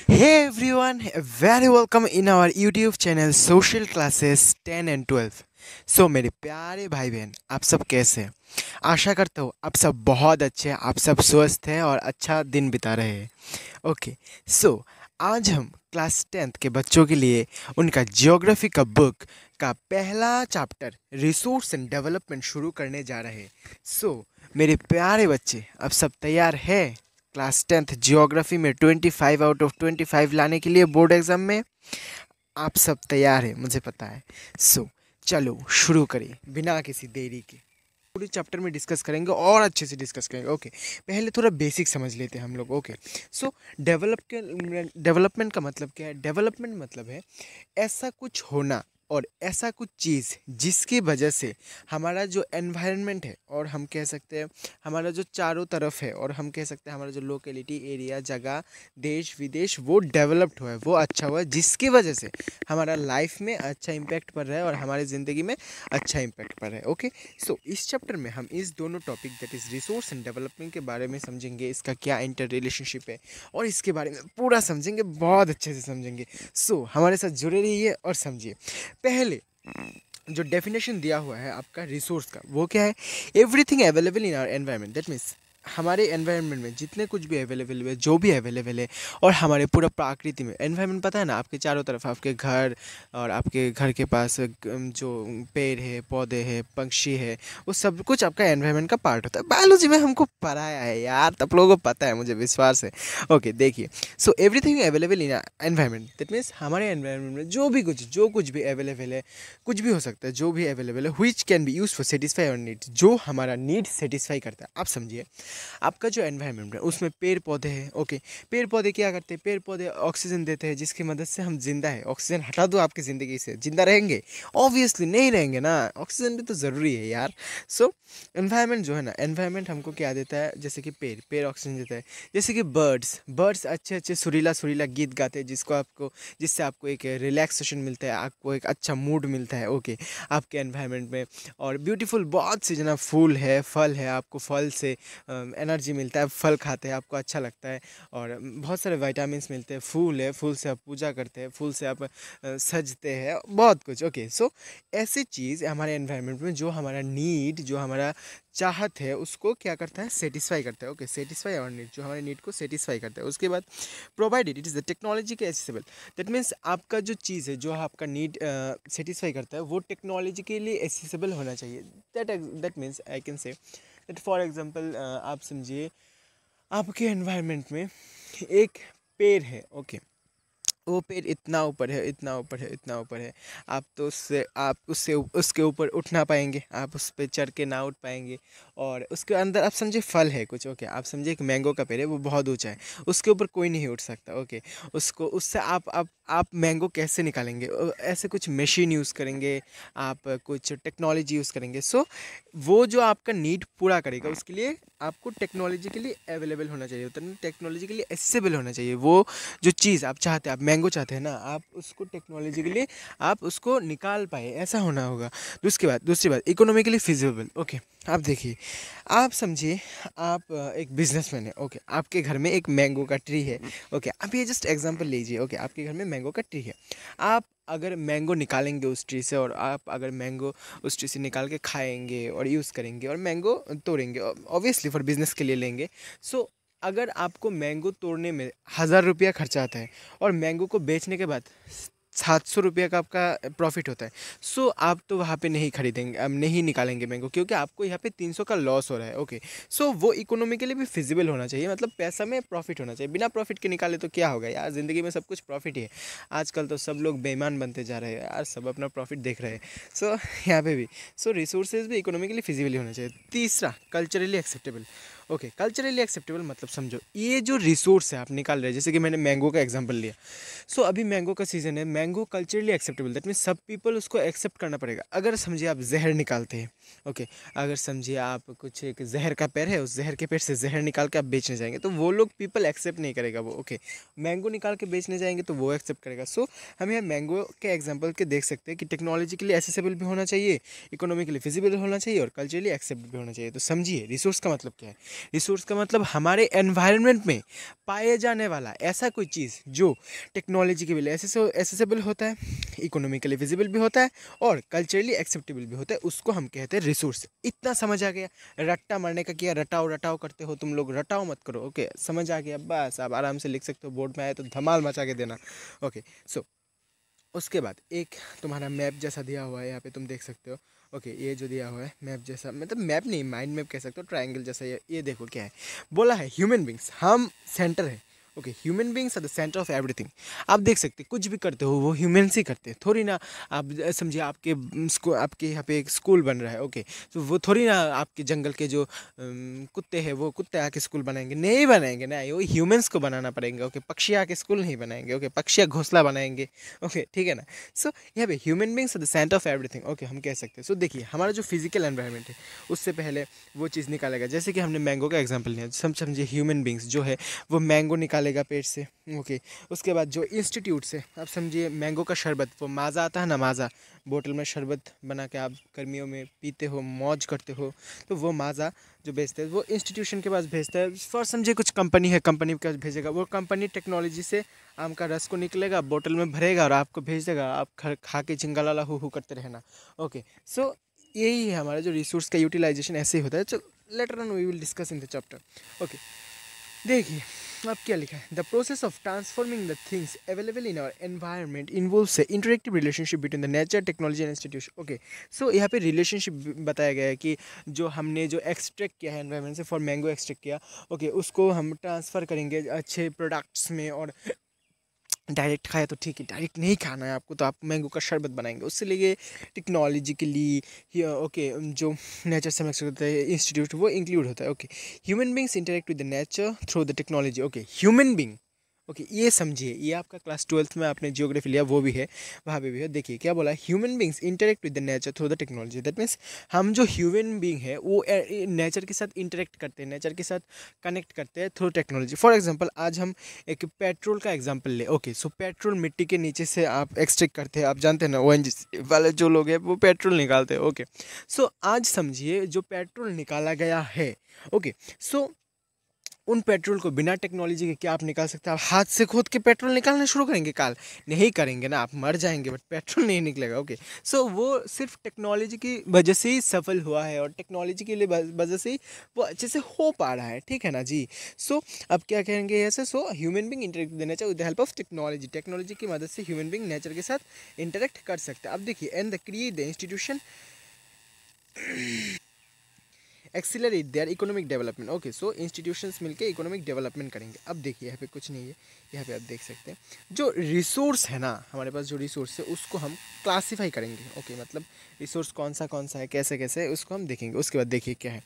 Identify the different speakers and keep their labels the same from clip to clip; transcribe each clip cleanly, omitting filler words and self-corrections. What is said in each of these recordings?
Speaker 1: Hey everyone, very welcome in our YouTube channel Social Classes 10 and 12। मेरे प्यारे भाई बहन, आप सब कैसे हैं? आशा करता हूँ आप सब बहुत अच्छे हैं, आप सब स्वस्थ हैं और अच्छा दिन बिता रहे हैं। ओके, आज हम क्लास 10th के बच्चों के लिए उनका जियोग्राफी का बुक का पहला चैप्टर रिसोर्स एंड डेवलपमेंट शुरू करने जा रहे हैं। मेरे प्यारे बच्चे, अब सब तैयार है क्लास 10th जियोग्राफी में 25 आउट ऑफ 25 लाने के लिए बोर्ड एग्जाम में? आप सब तैयार है, मुझे पता है। चलो शुरू करें बिना किसी देरी के। पूरे चैप्टर में डिस्कस करेंगे और अच्छे से डिस्कस करेंगे। ओके, पहले थोड़ा बेसिक समझ लेते हैं हम लोग। ओके, सो डेवलपमेंट का मतलब क्या है? डेवलपमेंट मतलब है ऐसा कुछ होना और ऐसा कुछ चीज़ जिसकी वजह से हमारा जो एनवायरनमेंट है, और हम कह सकते हैं हमारा जो चारों तरफ है, और हम कह सकते हैं हमारा जो लोकेलिटी एरिया जगह देश विदेश वो डेवलप्ड हुआ है, वो अच्छा हुआ है, जिसकी वजह से हमारा लाइफ में अच्छा इम्पैक्ट पड़ रहा है और हमारी ज़िंदगी में अच्छा इम्पैक्ट पड़ रहा है। ओके, इस चैप्टर में हम इस दोनों topic that is resource and development के बारे में समझेंगे, इसका क्या इंटर रिलेशनशिप है और इसके बारे में पूरा समझेंगे, बहुत अच्छे से समझेंगे। हमारे साथ जुड़े रहिए और समझिए। पहले जो डेफिनेशन दिया हुआ है आपका रिसोर्स का, वो क्या है? Everything available in our environment, that means हमारे एनवायरनमेंट में जितने कुछ भी अवेलेबल है, जो भी अवेलेबल है, और हमारे पूरा प्रकृति में एनवायरनमेंट, पता है ना, आपके चारों तरफ आपके घर और आपके घर के पास जो पेड़ है, पौधे हैं, पक्षी है, वो सब कुछ आपका एनवायरनमेंट का पार्ट होता है। बायोलॉजी में हमको पढ़ाया है यार, तब लोगों को पता है, मुझे विश्वास है। ओके, देखिए, everything available in environment, that means हमारे एनवायरनमेंट में जो कुछ भी अवेलेबल है, कुछ भी हो सकता है, जो भी अवेलेबल है, which can be use for satisfy our need, जो हमारा नीड सेटिस्फाई करता है। आप समझिए, आपका जो एनवायरनमेंट है उसमें पेड़ पौधे हैं। ओके, पेड़ पौधे क्या करते हैं? पेड़ पौधे ऑक्सीजन देते हैं, जिसकी मदद से हम जिंदा है। ऑक्सीजन हटा दो आपकी ज़िंदगी से, जिंदा रहेंगे? ऑब्वियसली नहीं रहेंगे ना, ऑक्सीजन भी तो ज़रूरी है यार। एनवायरनमेंट जो है ना, एनवायरनमेंट हमको क्या देता है? जैसे कि पेड़ पेड़ ऑक्सीजन देता है, जैसे कि बर्ड्स बर्ड्स अच्छे अच्छे सुरीला सुरीला गीत गाते हैं, जिससे आपको एक रिलैक्सेशन मिलता है, आपको एक अच्छा मूड मिलता है। ओके, आपके एनवायरनमेंट में, और ब्यूटीफुल बहुत सी जना फूल है, फल है, आपको फल से एनर्जी मिलता है, फल खाते हैं आपको अच्छा लगता है, और बहुत सारे विटामिन्स मिलते हैं। फूल है, फूल से आप पूजा करते हैं, फूल से आप सजते हैं, बहुत कुछ। ओके, ऐसी चीज़ हमारे एनवायरनमेंट में जो हमारा नीड, जो हमारा चाहत है, उसको क्या करता है? सेटिस्फाई करता है। ओके, सेटिस्फाई आवर नीड, जो हमारे नीड को सेटिस्फाई करता है। उसके बाद provided it is the technology के एसेसिबल, दैट मीन्स आपका जो चीज़ है, जो आपका नीड सेटिस्फाई करता है, वो टेक्नोलॉजी के लिए एसेसिबल होना चाहिए। That means I can say that for example, आप समझिए आपके एनवायरनमेंट में एक पेड़ है। ओके, वो पेड़ इतना ऊपर है, इतना ऊपर है, इतना ऊपर है, आप उससे उसके ऊपर उठ ना पाएंगे, आप उस पर चढ़ के ना उठ पाएंगे। और उसके अंदर आप समझे फल है कुछ। ओके, आप समझे एक मैंगो का पेड़ है, वो बहुत ऊंचा है, उसके ऊपर कोई नहीं उठ सकता। ओके, उसको उससे आप मैंगो कैसे निकालेंगे? ऐसे कुछ मशीन यूज़ करेंगे, आप कुछ टेक्नोलॉजी यूज़ करेंगे। वो जो आपका नीड पूरा करेगा, उसके लिए आपको टेक्नोलॉजी के लिए अवेलेबल होना चाहिए, उतना टेक्नोलॉजी के लिए एक्सेसिबल होना चाहिए। वो जो चीज़ आप चाहते हैं, आप मैंगो चाहते हैं ना, आप उसको टेक्नोलॉजी के लिए आप उसको निकाल पाए, ऐसा होना होगा। दूसरी बात इकोनॉमिकली फिजिबल। ओके, आप देखिए, आप समझिए आप एक बिजनेसमैन है। ओके, आपके घर में एक मैंगो का ट्री है। ओके, आप ये जस्ट एग्जांपल लीजिए। ओके, आपके घर में मैंगो का ट्री है, आप अगर मैंगो निकालेंगे उस ट्री से, और आप अगर मैंगो उस ट्री से निकाल के खाएंगे और यूज़ करेंगे और मैंगो तोड़ेंगे, ऑब्वियसली फॉर बिजनेस के लिए लेंगे। सो अगर आपको मैंगो तोड़ने में 1,000 रुपया खर्चा आता है, और मैंगो को बेचने के बाद 700 रुपया का आपका प्रॉफिट होता है, आप तो वहाँ पे नहीं खरीदेंगे, अब नहीं निकालेंगे मैंगो, क्योंकि आपको यहाँ पे 300 का लॉस हो रहा है। ओके, वो इकोनॉमिकली भी फिजिबल होना चाहिए, मतलब पैसा में प्रॉफिट होना चाहिए। बिना प्रॉफिट के निकाले तो क्या होगा यार, ज़िंदगी में सब कुछ प्रॉफिट ही है। आजकल तो सब लोग बेईमान बनते जा रहे हैं यार, सब अपना प्रॉफिट देख रहे हैं। यहाँ पे भी रिसोर्सेज भी इकोनॉमिकली फिजिबली होना चाहिए। तीसरा, culturally acceptable. Okay, culturally acceptable मतलब समझो, ये जो रिसोर्स है आप निकाल रहे हैं, जैसे कि मैंने मैंगो का एग्जांपल लिया। अभी मैंगो का सीज़न है, mango culturally acceptable, that means सब पीपल उसको एक्सेप्ट करना पड़ेगा। अगर समझिए आप जहर निकालते हैं। ओके, अगर समझिए आप कुछ एक जहर का पेड़ है, उस जहर के पेड़ से जहर निकाल के आप बेचने जाएंगे, तो वो लोग पीपल एक्सेप्ट नहीं करेगा वो। ओके, मैंगो निकाल के बेचने जाएंगे तो वो एक्सेप्ट करेगा। हम यहाँ मैंगो के एग्जाम्पल के देख सकते हैं कि टेक्नोलॉजिकली एसेसिबल भी होना चाहिए, इकोनॉमिकली फिजिबल होना चाहिए, और कल्चरली एक्सेप्ट भी होना चाहिए। तो समझिए रिसोर्स का मतलब क्या है। रिसोर्स का मतलब हमारे एनवायरनमेंट में पाए जाने वाला ऐसा कोई चीज़ जो टेक्नोलॉजी के लिए एसेसिबल होता है, इकोनॉमिकली विजिबल भी होता है और कल्चरली एक्सेप्टेबल भी होता है, उसको हम कहते हैं रिसोर्स। इतना समझ आ गया? रट्टा मारने का क्या, रटाओ रटाओ करते हो तुम लोग, रटाओ मत करो। ओके, समझ आ गया? बस आप आराम से लिख सकते हो, बोर्ड में आए तो धमाल मचा के देना। ओके, सो उसके बाद एक तुम्हारा मैप जैसा दिया हुआ है, यहाँ पे तुम देख सकते हो। ओके, ये जो दिया हुआ है मैप जैसा, मतलब मैप नहीं, माइंड मैप कह सकते हो, ट्रायंगल जैसा। ये देखो क्या है, बोला है ह्यूमन बींग्स, हम सेंटर है। Okay, human beings are the center of everything. आप देख सकते हैं कुछ भी करते हो वो ह्यूमन्स ही करते हैं, थोड़ी ना। आप समझिए आपके यहाँ पे एक स्कूल बन रहा है। ओके, तो वो थोड़ी ना आपके जंगल के जो कुत्ते हैं वो कुत्ते आके स्कूल बनाएंगे, नहीं बनाएंगे ना, वो ह्यूमंस को बनाना पड़ेगा। ओके, पक्षी आके स्कूल नहीं बनाएंगे। ओके, पक्षी घोंसला बनाएंगे। ओके, ठीक है ना। सो यहाँ पे human beings are the center of everything. Okay, हम कह सकते हैं। सो देखिए, हमारा जो फिजिकल एनवायरनमेंट है उससे पहले वो चीज़ निकालेगा। जैसे कि हमने मैंगो का एग्जाम्पल लिया, समझिए ह्यूमन बींग्स जो है वो मैंगो निकालेगा पेट से। ओके, उसके बाद जो इंस्टीट्यूट से, आप समझिए मैंगो का शरबत, वो माज़ा आता है ना, माज़ा, बोतल में शरबत बना के आप गर्मियों में पीते हो, मौज करते हो, तो वो माज़ा जो बेचते हैं वो इंस्टीट्यूशन के पास भेजता है। फॉर समझिए कुछ कंपनी है, कंपनी के पास भेजेगा, वो कंपनी टेक्नोलॉजी से आम का रस को निकलेगा, बोतल में भरेगा और आपको भेज देगा। आप खा के चिंगाला हु करते रहना। ओके, सो यही है हमारा जो रिसोर्स का यूटिलाइजेशन, ऐसे ही होता है। तो later on we will discuss in the chapter. Okay, देखिए अब क्या लिखा है, the process of transforming the things available in our environment involves interactive relationship between the nature, technology and institution. Okay, so यहाँ पे रिलेशनशिप बताया गया है कि जो हमने जो एक्सट्रैक्ट किया है एनवायरनमेंट से, फॉर मैंगो एक्सट्रैक्ट किया, ओके, उसको हम ट्रांसफ़र करेंगे अच्छे प्रोडक्ट्स में। और डायरेक्ट खाया तो ठीक है, डायरेक्ट नहीं खाना है आपको, तो आप मैंगो का शरबत बनाएंगे, उससे लिए टेक्नोलॉजिकली ओके, जो नेचर से मिक्स होता है इंस्टीट्यूट, वो इंक्लूड होता है। Okay, human beings interact with the nature through the technology. Okay, human being, okay, ये समझिए, ये आपका क्लास 12th में आपने जियोग्राफी लिया वो भी है, वहाँ पे भी है। देखिए क्या बोला, human beings interact with the nature through the technology. That means हम जो ह्यूमन बींग है वो नेचर के साथ इंटरेक्ट करते हैं, नेचर के साथ कनेक्ट करते हैं थ्रू टेक्नोलॉजी। फॉर एग्जांपल आज हम एक पेट्रोल का एग्जांपल ले। ओके, सो पेट्रोल मिट्टी के नीचे से आप एक्सट्रैक्ट करते हैं, आप जानते हैं ना, ONGC वाले जो लोग हैं वो पेट्रोल निकालते हैं। ओके, सो आज समझिए जो पेट्रोल निकाला गया है, ओके, सो उन पेट्रोल को बिना टेक्नोलॉजी के क्या आप निकाल सकते हैं? आप हाथ से खोद के पेट्रोल निकालना शुरू करेंगे? काल नहीं करेंगे ना, आप मर जाएंगे, बट पेट्रोल नहीं निकलेगा। ओके, सो वो सिर्फ टेक्नोलॉजी की वजह से ही सफल हुआ है और टेक्नोलॉजी की वजह से ही वो अच्छे से हो पा रहा है, ठीक है ना जी। सो अब क्या कहेंगे ऐसे, so human being interact with nature with the help of technology. Technology की मदद से ह्यूमन बींग नेचर के साथ इंटरेक्ट कर सकते हैं। अब देखिए, and the create the institution accelerate their economic development. Okay, so institutions मिलके इकोनॉमिक डेवलपमेंट करेंगे। अब देखिए यहाँ पे कुछ नहीं है, यहाँ पे आप देख सकते हैं जो रिसोर्स है ना, हमारे पास जो रिसोर्स है उसको हम क्लासीफाई करेंगे। ओके, मतलब रिसोर्स कौन सा है, कैसे कैसे है, उसको हम देखेंगे। उसके बाद देखिए क्या है,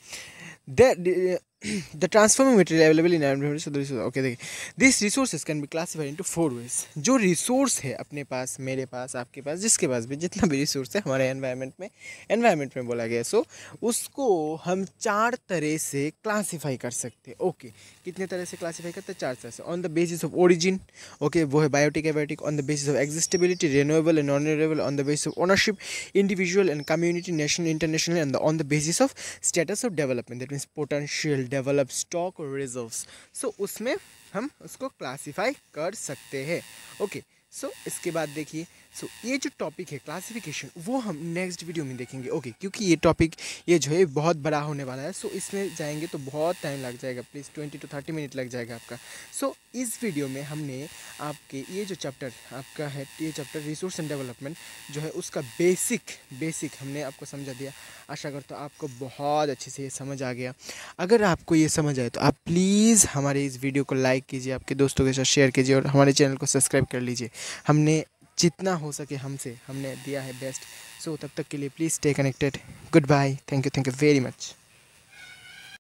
Speaker 1: the transforming material available in environment. Okay, देखिए this resources can be classified into 4 ways. जो रिसोर्स है अपने पास, मेरे पास, आपके पास, जिसके पास भी जितना भी रिसोर्स है हमारे एनवायरनमेंट में बोला गया, सो उसको हम 4 तरह से क्लासीफाई कर सकते हैं। ओके, कितने तरह से क्लासीफाई करते हैं? 4 तरह से। On the basis of origin, okay, वो है biotic abiotic. On the basis of existability, renewable and non renewable. On the basis of ownership, individual and community, national, international. And on the basis of status of development, that means potential, develop, stock और reserves. So उसमें हम उसको classify कर सकते हैं। Okay, सो इसके बाद देखिए, सो ये जो टॉपिक है क्लासिफिकेशन, वो हम नेक्स्ट वीडियो में देखेंगे। ओके, क्योंकि ये टॉपिक ये जो है बहुत बड़ा होने वाला है, सो इसमें जाएंगे तो बहुत टाइम लग जाएगा, प्लीज़ 20 to 30 मिनट लग जाएगा आपका। सो इस वीडियो में हमने आपके ये जो चैप्टर आपका है, ये चैप्टर रिसोर्स एंड डेवलपमेंट जो है उसका बेसिक हमने आपको समझा दिया। आशा करता हूँ आपको बहुत अच्छे से ये समझ आ गया। अगर आपको ये समझ आए तो आप प्लीज़ हमारे इस वीडियो को लाइक कीजिए, आपके दोस्तों के साथ शेयर कीजिए और हमारे चैनल को सब्सक्राइब कर लीजिए। हमने जितना हो सके हमने दिया है बेस्ट। सो तब तक के लिए please stay connected. Good bye, thank you very much.